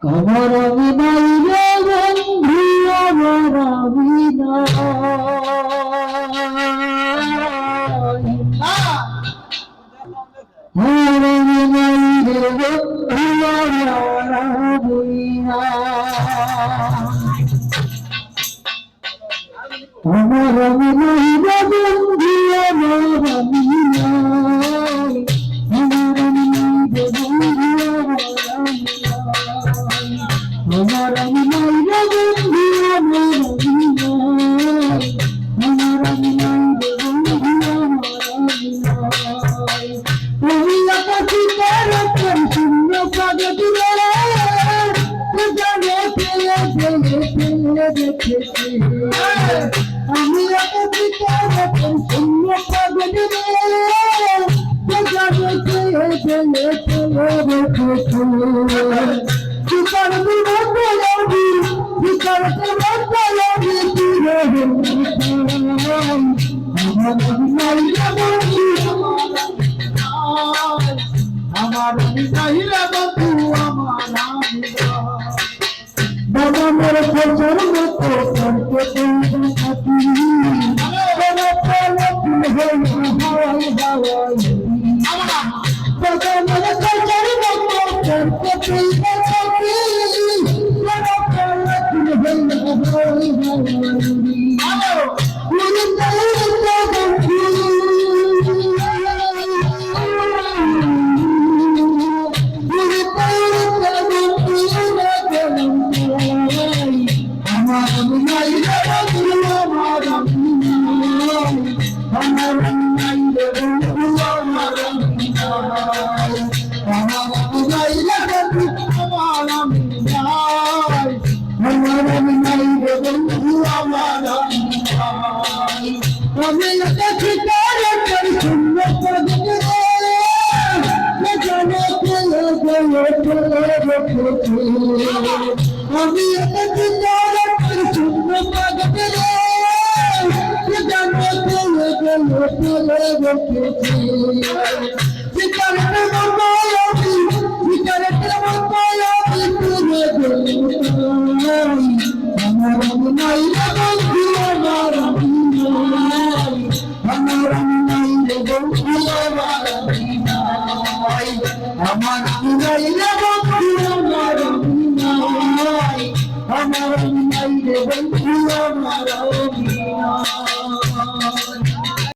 আমার বিনাই রে বন্ধু আমার বিনাই আমার বিনাই রে বন্ধু আমার বিনাই আমার বিনাই রে বন্ধু আমার বিনাই আমার বিনাই রে বন্ধু আমার বিনাই তুমি আকাশি তারকার শূন্য পাগে দিলে জানে পেলে দেখেছি আমি আকাশি তারকার শূন্য পাগে দিলে জানে পেলে দেখেছি শিকার বিমান বলবি শিকার তোমার বলবি তুরে আমার বিনাই রে বন্ধু আমার বিনাই রে বন্ধু আমার বাবা মোর খোঁজার মতো করতে তুমি থাকি বাবা চলে তুমি হই হাওয়াই হাওয়াই বাবা মোর খোঁজার মতো করতে তুমি থাকি বাবা চলে তুমি হই হাওয়াই হাওয়াই মুনি তাই তো বন্ধু আমি দেখি তারে করি সুন্দর করে জানে পেলে আমি দেখি তারে করি সুন্দর করে জানে সিগারেটের মতো সিগারেটের মতো আমার বিনাই রে বন্ধু আমার বিনাই রে বন্ধু আমার বিনাই রে বন্ধু আমার বিনাই রে বন্ধু আমার